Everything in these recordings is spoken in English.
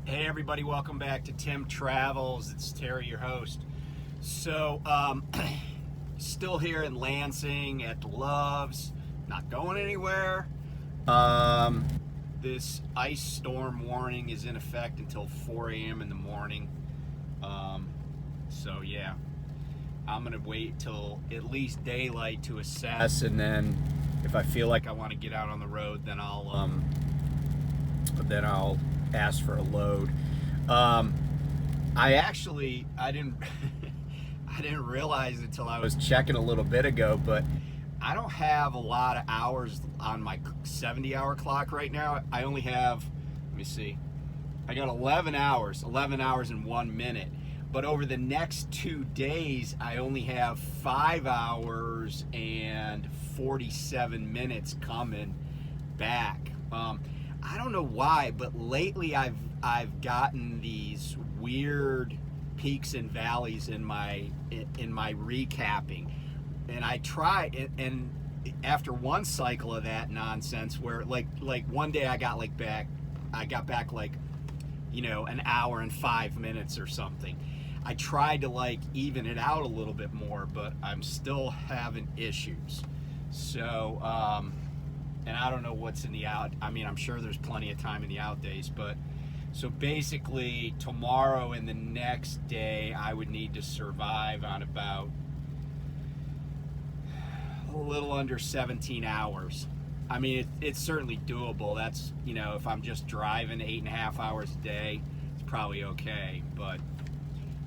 Hey everybody, welcome back to Tim Travels. It's Terry, your host. So, still here in Lansing at the Loves, not going anywhere. This ice storm warning is in effect until 4 a.m. in the morning. So yeah, I'm gonna wait till at least daylight to assess, and then if I feel like I want to get out on the road, then I'll ask for a load. I didn't I didn't realize it until I was checking a little bit ago, but I don't have a lot of hours on my 70-hour clock right now. I only have, let me see, I got 11 hours and 1 minute. But over the next 2 days, I only have 5 hours and 47 minutes coming back. I don't know why, but lately I've gotten these weird peaks and valleys in my recapping, and I try and after one cycle of that nonsense, where like one day I got back like, an hour and 5 minutes or something. I tried to even it out a little bit more, but I'm still having issues. So and I don't know what's in the out. I mean, I'm sure there's plenty of time in the out days, but so basically tomorrow and the next day I would need to survive on about a little under 17 hours. I mean, it's certainly doable. That's, if I'm just driving 8.5 hours a day, it's probably okay, but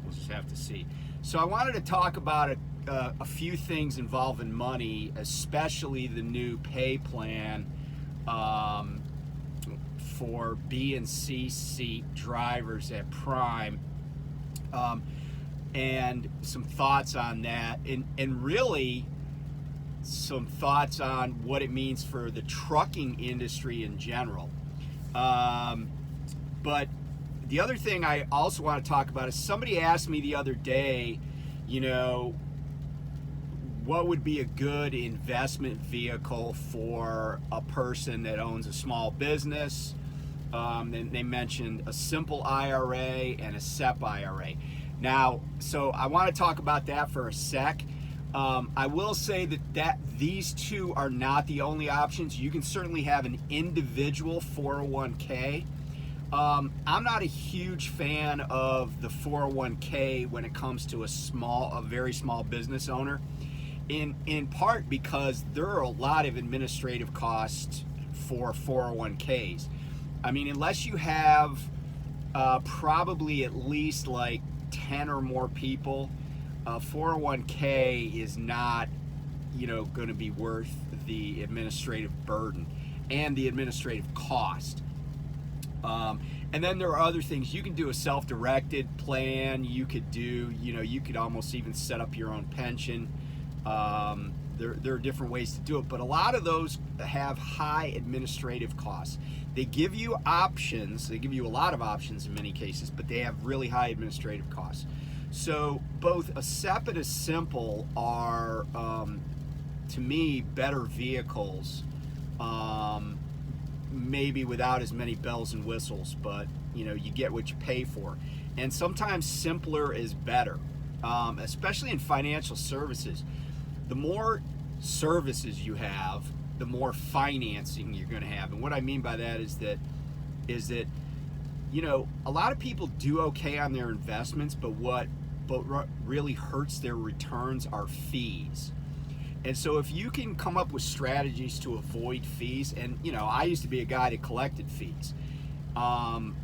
we'll just have to see. So I wanted to talk about a few things involving money, especially the new pay plan for B and C seat drivers at Prime, and some thoughts on that, and really some thoughts on what it means for the trucking industry in general. But the other thing I also want to talk about is somebody asked me the other day, what would be a good investment vehicle for a person that owns a small business. And they mentioned a simple IRA and a SEP IRA. Now, so I want to talk about that for a sec. I will say that these two are not the only options. You can certainly have an individual 401k. I'm not a huge fan of the 401k when it comes to a very small business owner, in part because there are a lot of administrative costs for 401ks. I mean, unless you have probably at least 10 or more people, 401k is not, going to be worth the administrative burden and the administrative cost. And then there are other things. You can do a self-directed plan. You could do, you could almost even set up your own pension. There are different ways to do it, but a lot of those have high administrative costs. They give you options. They give you a lot of options in many cases, but they have really high administrative costs. So both a SEP and a Simple are, to me, better vehicles. Maybe without as many bells and whistles, but you get what you pay for. And sometimes simpler is better, especially in financial services. The more services you have, the more financing you're going to have. And what I mean by that is that a lot of people do okay on their investments, but what really hurts their returns are fees. And so if you can come up with strategies to avoid fees, and I used to be a guy that collected fees, and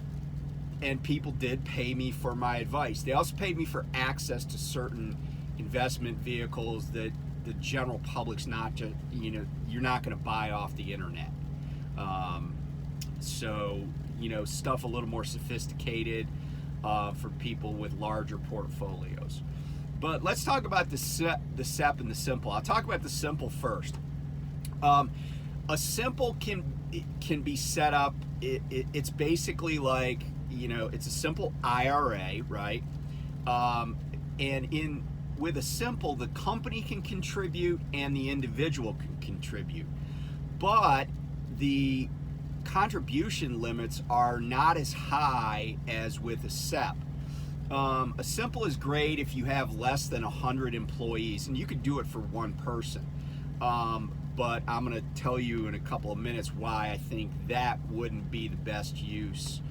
people did pay me for my advice. They also paid me for access to certain investment vehicles that the general public's not just, you're not going to buy off the internet. So stuff a little more sophisticated for people with larger portfolios. But let's talk about the SEP and the Simple. I'll talk about the Simple first. A Simple can be set up. It's basically it's a simple IRA, right? And with a Simple, the company can contribute and the individual can contribute. But the contribution limits are not as high as with a SEP. A simple is great if you have less than 100 employees, and you could do it for one person. But I'm going to tell you in a couple of minutes why I think that wouldn't be the best use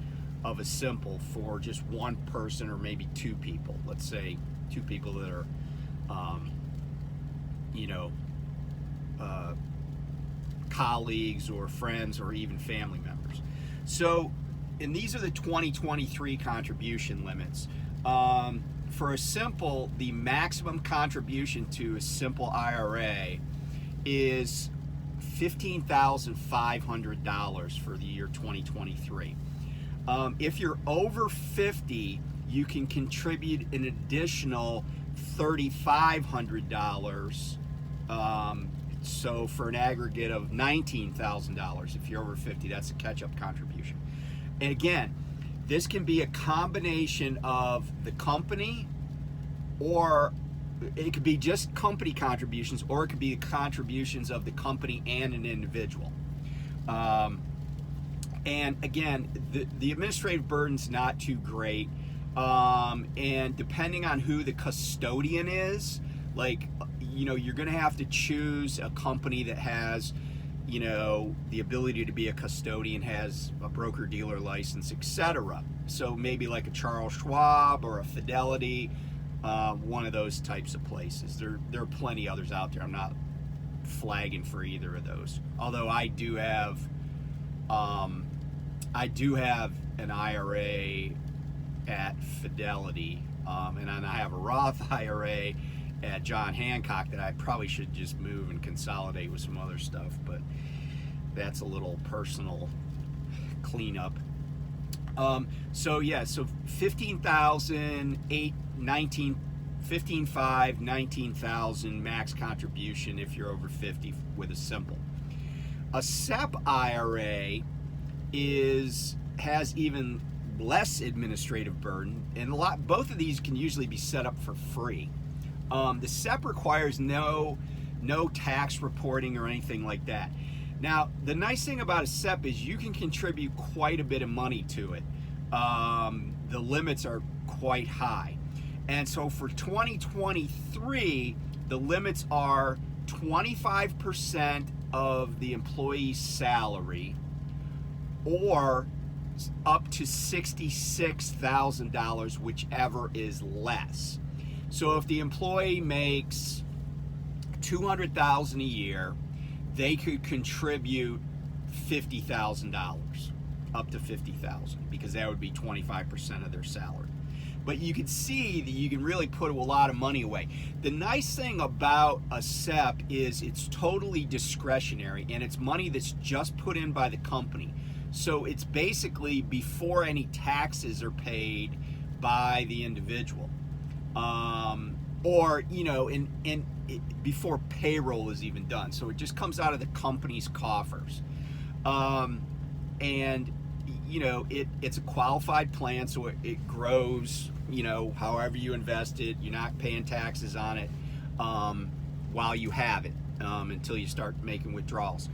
of a simple for just one person or maybe two people. Let's say two people that are, colleagues or friends or even family members. So, and these are the 2023 contribution limits. For a simple, the maximum contribution to a simple IRA is $15,500 for the year 2023. If you're over 50, you can contribute an additional $3,500. So for an aggregate of $19,000 if you're over 50, that's a catch-up contribution. And again, this can be a combination of the company, or it could be just company contributions, or it could be the contributions of the company and an individual. And again, the administrative burden's not too great. And depending on who the custodian is, like, you're going to have to choose a company that has, the ability to be a custodian, has a broker-dealer license, etc. So maybe like a Charles Schwab or a Fidelity, one of those types of places. There are plenty others out there. I'm not flagging for either of those. Although I do have an IRA at Fidelity, and then I have a Roth IRA at John Hancock that I probably should just move and consolidate with some other stuff, but that's a little personal cleanup. So 15,000, 19,000 max contribution if you're over 50 with a simple. A SEP IRA has even less administrative burden, and both of these can usually be set up for free. The SEP requires no tax reporting or anything like that. Now, the nice thing about a SEP is you can contribute quite a bit of money to it. The limits are quite high. And so for 2023, the limits are 25% of the employee's salary, or up to $66,000, whichever is less. So if the employee makes $200,000 a year, they could contribute $50,000, up to $50,000, because that would be 25% of their salary. But you can see that you can really put a lot of money away. The nice thing about a SEP is it's totally discretionary, and it's money that's just put in by the company. So it's basically before any taxes are paid by the individual. Before payroll is even done. So it just comes out of the company's coffers. It's a qualified plan, so it grows, however you invest it. You're not paying taxes on it while you have it, until you start making withdrawals.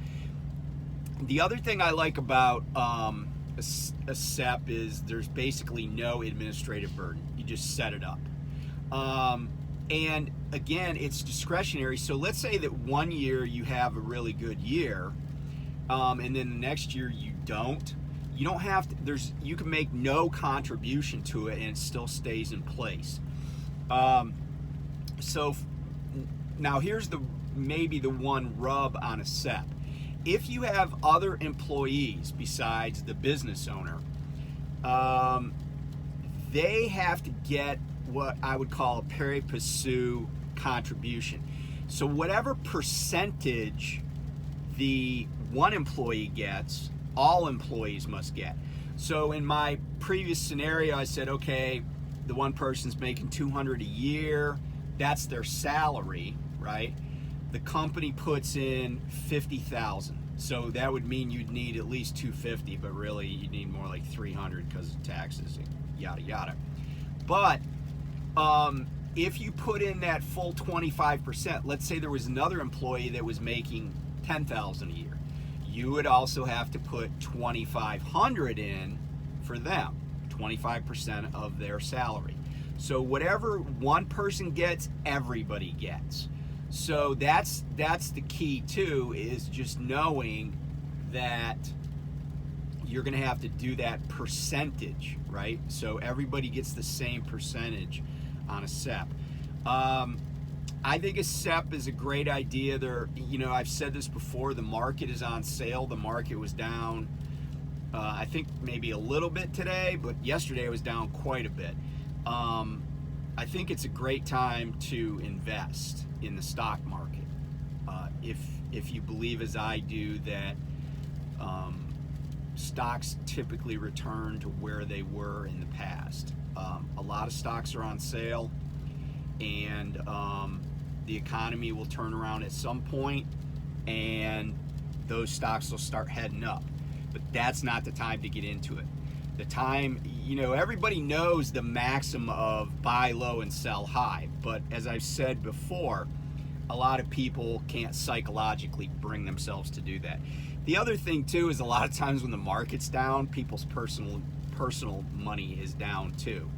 The other thing I like about a SEP is there's basically no administrative burden. You just set it up. And again, it's discretionary. So let's say that one year you have a really good year, and then the next year you don't. You don't have to. You can make no contribution to it, and it still stays in place. So now here's maybe the one rub on a SEP. If you have other employees besides the business owner, they have to get what I would call a pari passu contribution. So whatever percentage the one employee gets, all employees must get. So in my previous scenario, I said, okay, the one person's making $200 a year, that's their salary, right? The company puts in $50,000. So that would mean you'd need at least $250, but really you need more like $300 because of taxes and yada yada. But if you put in that full 25%, let's say there was another employee that was making $10,000 a year, you would also have to put $2,500 in for them, 25% of their salary. So whatever one person gets, everybody gets. So that's the key too, is just knowing that you're going to have to do that percentage, right? So everybody gets the same percentage on a SEP. I think a SEP is a great idea. I've said this before, the market is on sale. The market was down, I think maybe a little bit today, but yesterday it was down quite a bit. I think it's a great time to invest in the stock market. If you believe, as I do, that stocks typically return to where they were in the past. A lot of stocks are on sale, and the economy will turn around at some point, and those stocks will start heading up. But that's not the time to get into it. The time, everybody knows the maxim of buy low and sell high, but as I've said before, a lot of people can't psychologically bring themselves to do that. The other thing too is a lot of times when the market's down, people's personal money is down too.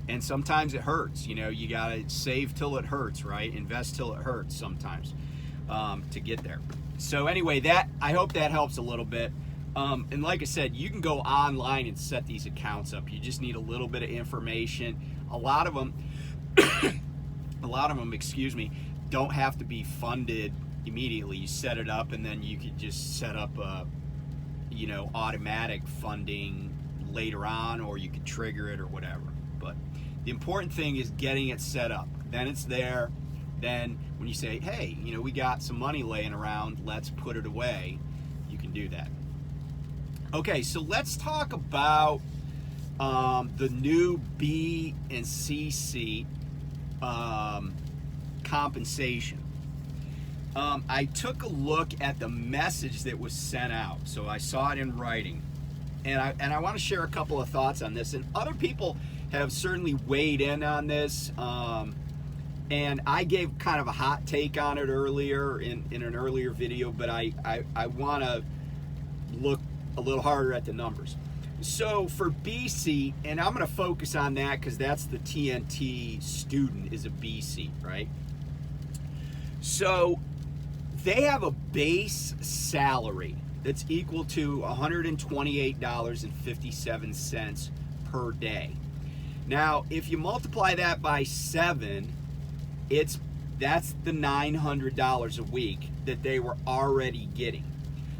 And sometimes it hurts. You gotta save till it hurts, right? Invest till it hurts sometimes to get there. So anyway, I hope that helps a little bit. And like I said, you can go online and set these accounts up. You just need a little bit of information. A lot of them, don't have to be funded immediately. You set it up, and then you could just set up automatic funding later on, or you could trigger it or whatever. But the important thing is getting it set up. Then it's there. Then when you say, hey, we got some money laying around, let's put it away, you can do that. Okay, so let's talk about the new B and C seat compensation. I took a look at the message that was sent out, so I saw it in writing, and I want to share a couple of thoughts on this. And other people have certainly weighed in on this, and I gave kind of a hot take on it earlier in an earlier video, but I want to look a little harder at the numbers. So for B seat, and I'm going to focus on that because that's the TNT student is a B seat, right? So they have a base salary that's equal to $128.57 per day. Now, if you multiply that by 7, that's the $900 a week that they were already getting.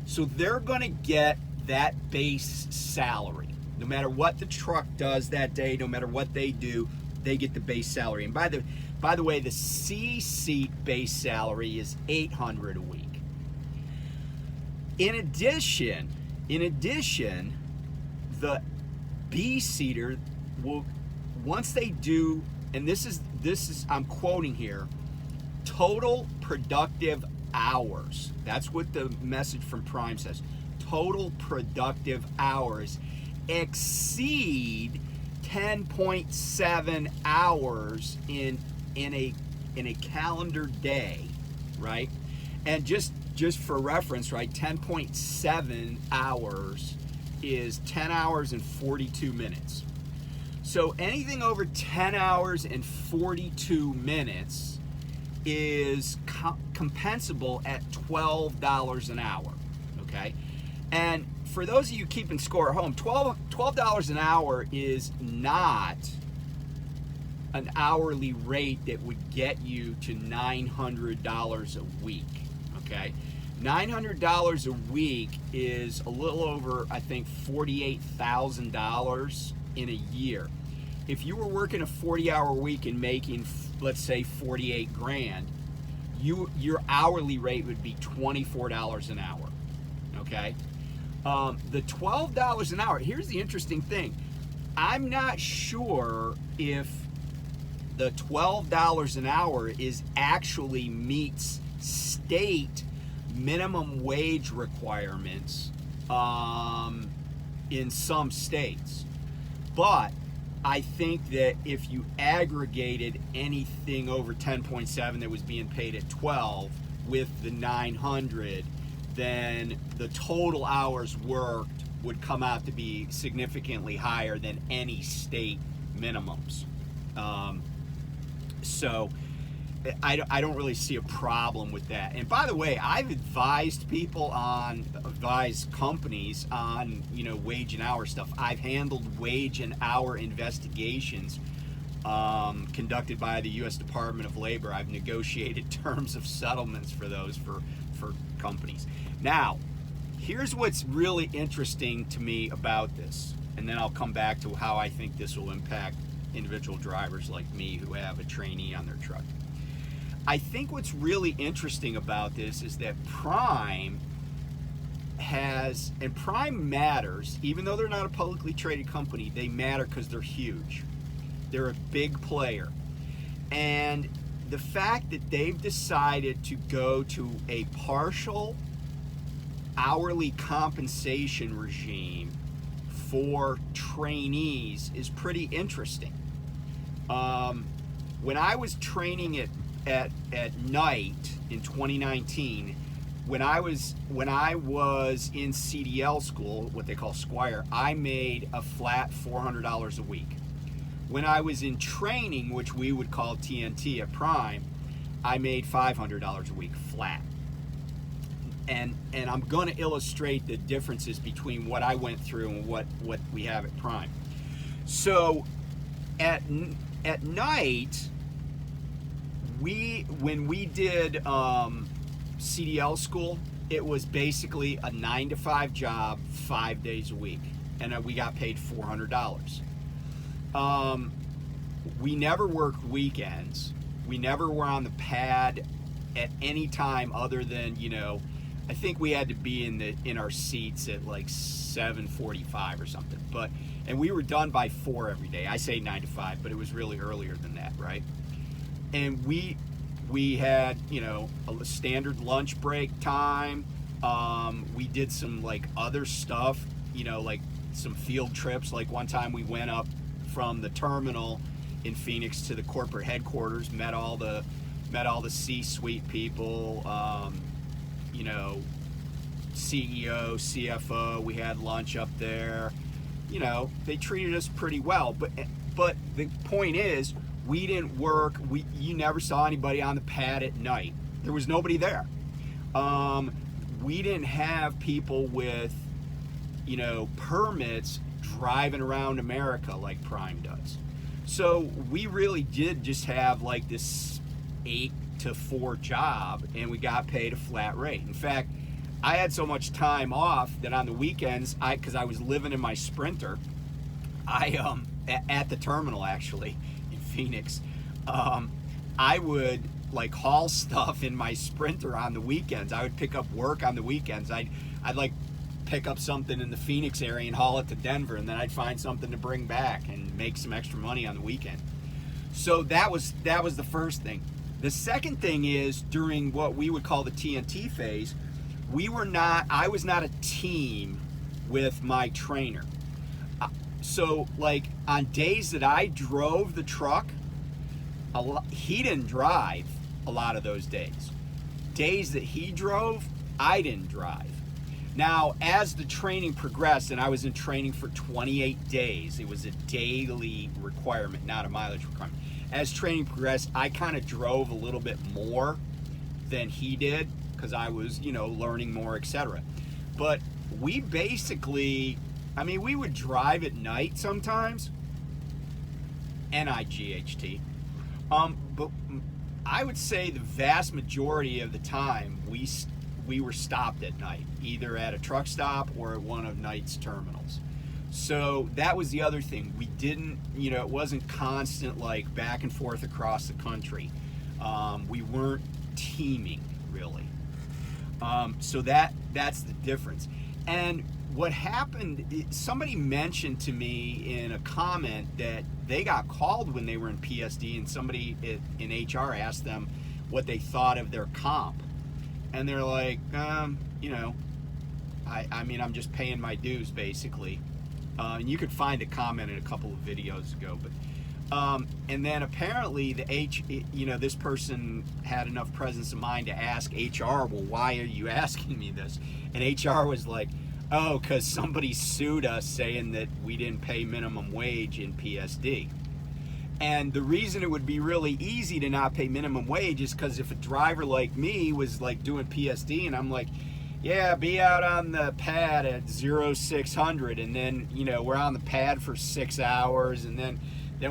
So they're going to get that base salary. No matter what the truck does that day, no matter what they do, they get the base salary. And by the way, the C seat base salary is $800 a week. In addition, the B seater will, once they do, and this is I'm quoting here, total productive hours. That's what the message from Prime says. Total productive hours exceed 10.7 hours in a calendar day, right? And just for reference, right, 10.7 hours is 10 hours and 42 minutes. So anything over 10 hours and 42 minutes is compensable at $12 an hour, okay? And for those of you keeping score at home, $12 an hour is not an hourly rate that would get you to $900 a week, okay? $900 a week is a little over, I think, $48,000 in a year. If you were working a 40-hour week and making, let's say, 48 grand, your hourly rate would be $24 an hour, okay? The $12 an hour, here's the interesting thing. I'm not sure if the $12 an hour actually meets state minimum wage requirements in some states. But I think that if you aggregated anything over 10.7 that was being paid at 12 with the 900, then the total hours worked would come out to be significantly higher than any state minimums. So I don't really see a problem with that. And by the way, I've advised companies on, wage and hour stuff. I've handled wage and hour investigations conducted by the U.S. Department of Labor. I've negotiated terms of settlements for those for companies. Now, here's what's really interesting to me about this, and then I'll come back to how I think this will impact individual drivers like me who have a trainee on their truck. I think what's really interesting about this is that Prime matters, even though they're not a publicly traded company, they matter because they're huge. They're a big player. And the fact that they've decided to go to a partial hourly compensation regime for trainees is pretty interesting. When I was training at night in 2019, when I was in CDL school, what they call Squire, I made a flat $400 a week. When I was in training, which we would call TNT at Prime, I made $500 a week flat. And I'm going to illustrate the differences between what I went through and what we have at Prime. So at night, when we did CDL school, it was basically a 9-to-5 job, 5 days a week, and we got paid $400. We never worked weekends. We never were on the pad at any time other than, I think we had to be in our seats at like 7:45 or something. And we were done by 4 every day. I say 9 to 5, but it was really earlier than that, right? And we had, a standard lunch break time. We did some like other stuff, like some field trips. Like one time we went up from the terminal in Phoenix to the corporate headquarters, met all the C-suite people, CEO, CFO. We had lunch up there. They treated us pretty well. But the point is, we didn't work. You never saw anybody on the pad at night. There was nobody there. We didn't have people with, permits driving around America like Prime does. So we really did just have like this 8 to 4 job, and we got paid a flat rate. In fact, I had so much time off that on the weekends, because I was living in my Sprinter, at the terminal actually in Phoenix, I would like haul stuff in my Sprinter on the weekends. I would pick up work on the weekends. I'd like pick up something in the Phoenix area and haul it to Denver, and then I'd find something to bring back and make some extra money on the weekend. So that was the first thing. The second thing is, during what we would call the TNT phase, I was not a team with my trainer. So like on days that I drove the truck, he didn't drive a lot of those days. Days that he drove, I didn't drive. Now, as the training progressed, and I was in training for 28 days, it was a daily requirement, not a mileage requirement. As training progressed, I kind of drove a little bit more than he did because I was, learning more, etc. But we basically, we would drive at night sometimes, NIGHT. But I would say the vast majority of the time we were stopped at night, either at a truck stop or at one of Knight's terminals. So that was the other thing. We didn't, it wasn't constant like back and forth across the country. We weren't teaming really. So that's the difference. And what happened, somebody mentioned to me in a comment that they got called when they were in PSD, and somebody in HR asked them what they thought of their comp. And they're like, I'm just paying my dues basically. And you could find a comment in a couple of videos ago, And then apparently this person had enough presence of mind to ask HR, well, why are you asking me this? And HR was like, oh, because somebody sued us saying that we didn't pay minimum wage in PSD. And the reason it would be really easy to not pay minimum wage is because if a driver like me was like doing PSD and I'm like, yeah, be out on the pad at 0600, and then, we're on the pad for 6 hours, and then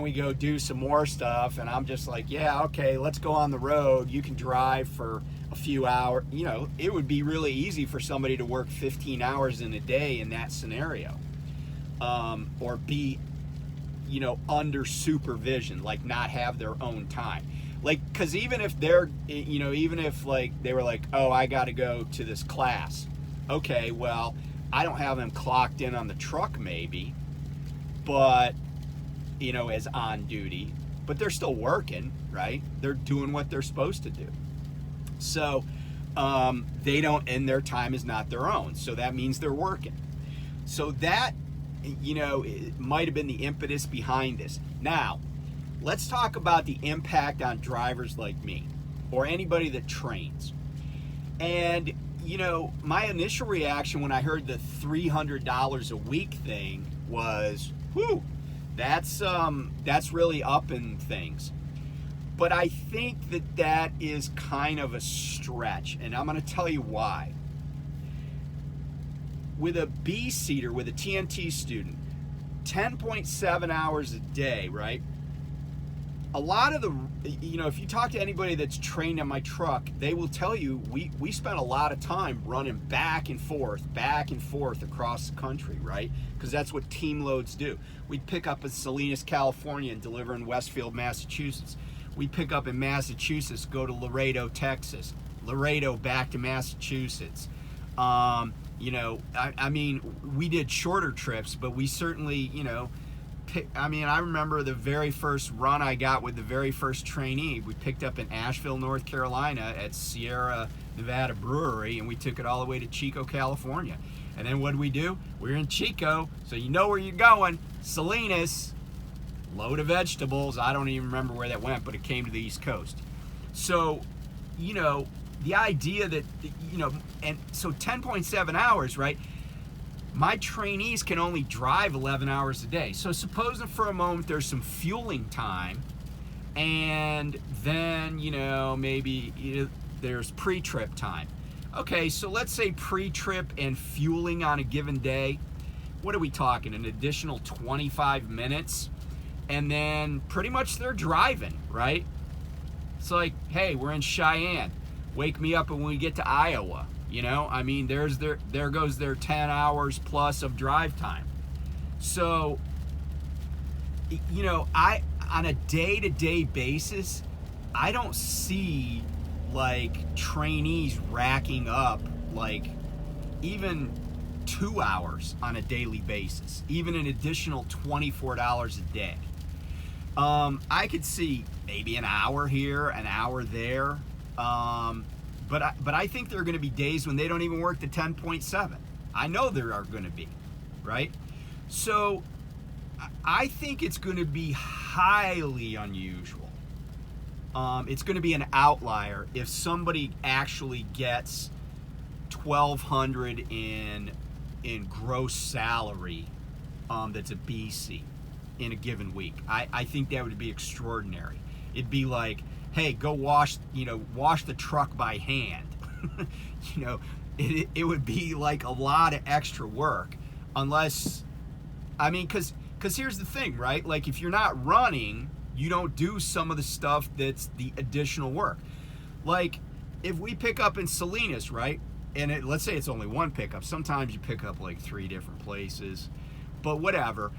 we go do some more stuff, and I'm just like, yeah, okay, let's go on the road. You can drive for a few hours. It would be really easy for somebody to work 15 hours in a day in that scenario, or be, under supervision, like not have their own time. Like, because even if they're, even if like they were like, oh, I got to go to this class. Okay, well, I don't have them clocked in on the truck maybe, but, as on duty, but they're still working, right? They're doing what they're supposed to do. So they don't, and their time is not their own. So that means they're working. So that, it might have been the impetus behind this. Now, let's talk about the impact on drivers like me or anybody that trains. And, my initial reaction when I heard the $300 a week thing was, whew, that's really upping things. But I think that is kind of a stretch, and I'm going to tell you why. With a B-seater, with a TNT student, 10.7 hours a day, right? A lot of the, if you talk to anybody that's trained on my truck, they will tell you we spent a lot of time running back and forth across the country, right? Because that's what team loads do. We'd pick up in Salinas, California, and deliver in Westfield, Massachusetts. We'd pick up in Massachusetts, go to Laredo, Texas. Laredo back to Massachusetts. I mean, we did shorter trips, but we certainly, I remember the very first run I got with the very first trainee. We picked up in Asheville, North Carolina at Sierra Nevada Brewery, and we took it all the way to Chico, California. And then what did we do? We were in Chico, so you know where you're going. Salinas, load of vegetables. I don't even remember where that went, but it came to the East Coast. So, the idea that, and so 10.7 hours, right? My trainees can only drive 11 hours a day. So supposing for a moment there's some fueling time, and then, maybe there's pre-trip time. Okay, so let's say pre-trip and fueling on a given day, what are we talking, an additional 25 minutes? And then pretty much they're driving, right? It's like, hey, we're in Cheyenne. Wake me up when we get to Iowa. There goes their 10 hours plus of drive time. So, on a day-to-day basis, I don't see like trainees racking up like even 2 hours on a daily basis, even an additional $24 a day. I could see maybe an hour here, an hour there. But I think there are going to be days when they don't even work the 10.7. I know there are going to be, right? So I think it's going to be highly unusual. It's going to be an outlier if somebody actually gets $1,200 in gross salary that's a BC in a given week. I think that would be extraordinary. It'd be like, hey, go wash the truck by hand. It would be like a lot of extra work, unless, because here's the thing, right? Like if you're not running, you don't do some of the stuff that's the additional work. Like if we pick up in Salinas, right? And let's say it's only one pickup. Sometimes you pick up like 3 different places, but whatever.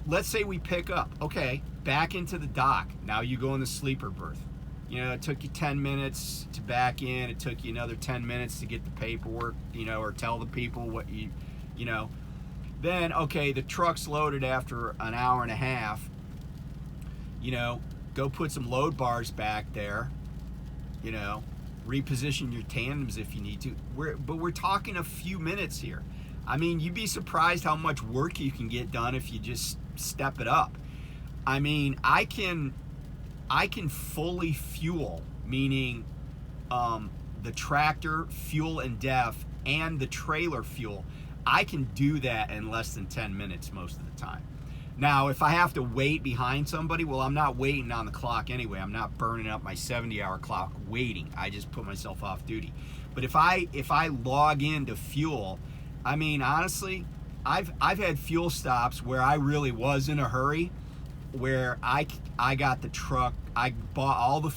Let's say we pick up, okay, back into the dock. Now you go in the sleeper berth. It took you 10 minutes to back in. It took you another 10 minutes to get the paperwork, or tell the people what Then, okay, the truck's loaded after an hour and a half. Go put some load bars back there. Reposition your tandems if you need to. But we're talking a few minutes here. You'd be surprised how much work you can get done if you just step it up. I mean, I can fully fuel, meaning the tractor fuel and def and the trailer fuel. I can do that in less than 10 minutes most of the time. Now, if I have to wait behind somebody, well, I'm not waiting on the clock anyway. I'm not burning up my 70-hour clock waiting. I just put myself off duty. But if I log into fuel, I mean, honestly, I've had fuel stops where I really was in a hurry, where I got the truck, I bought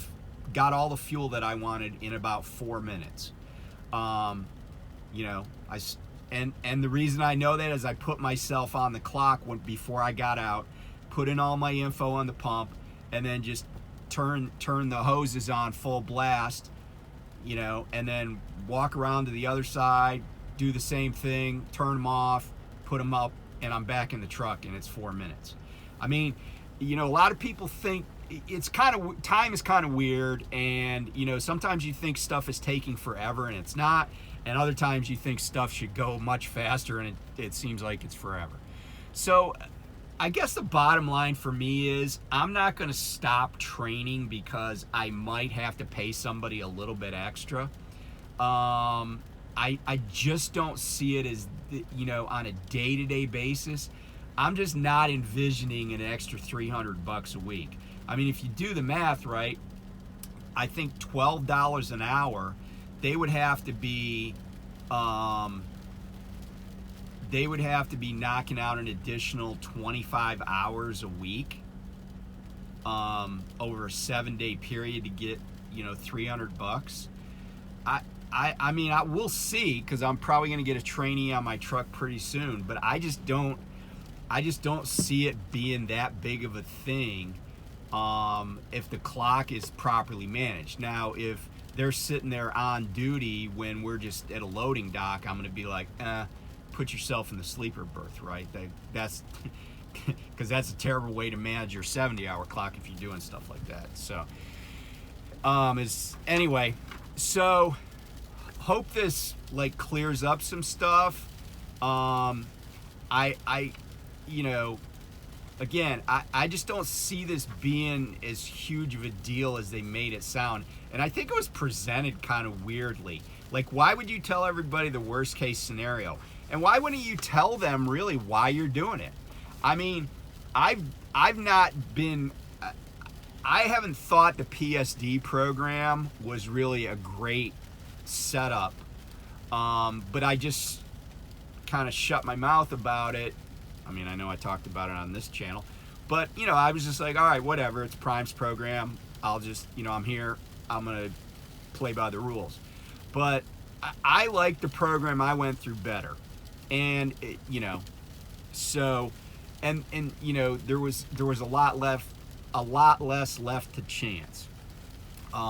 got all the fuel that I wanted in about 4 minutes. You know, and the reason I know that is I put myself on the clock before I got out, put in all my info on the pump, and then just turn the hoses on full blast, you know, and then walk around to the other side, do the same thing, turn them off, put them up, and I'm back in the truck, and it's 4 minutes. I mean, you know, a lot of people think time is kind of weird, and you know, sometimes you think stuff is taking forever and it's not, and other times you think stuff should go much faster and it seems like it's forever. So I guess the bottom line for me is I'm not going to stop training because I might have to pay somebody a little bit extra. I just don't see it as, you know, on a day-to-day basis. I'm just not envisioning an extra $300 a week. I mean, if you do the math right, I think $12 an hour, they would have to be knocking out an additional 25 hours a week over a 7-day period to get, you know, $300. I mean, we'll see, because I'm probably going to get a trainee on my truck pretty soon, but I just don't see it being that big of a thing if the clock is properly managed. Now, if they're sitting there on duty when we're just at a loading dock, I'm going to be like, put yourself in the sleeper berth, right? That's because that's a terrible way to manage your 70-hour clock if you're doing stuff like that. So, anyway, so hope this like clears up some stuff. You know, again, I just don't see this being as huge of a deal as they made it sound. And I think it was presented kind of weirdly. Like, why would you tell everybody the worst case scenario? And why wouldn't you tell them really why you're doing it? I mean, I haven't thought the PSD program was really a great setup. But I just kind of shut my mouth about it. I mean, I know I talked about it on this channel, but you know, I was just like, all right, whatever, it's Prime's program. I'll just, you know, I'm here, I'm gonna play by the rules. But I like the program I went through better. And it, you know, so, and you know, there was a lot less left to chance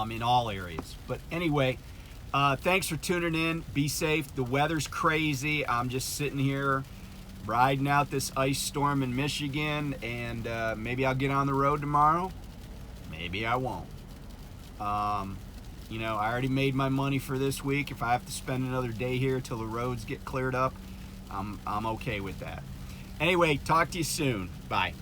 in all areas. But anyway, thanks for tuning in. Be safe. The weather's crazy. I'm just sitting here riding out this ice storm in Michigan, and maybe I'll get on the road tomorrow. Maybe I won't. You know, I already made my money for this week. If I have to spend another day here till the roads get cleared up, I'm okay with that. Anyway, talk to you soon. Bye.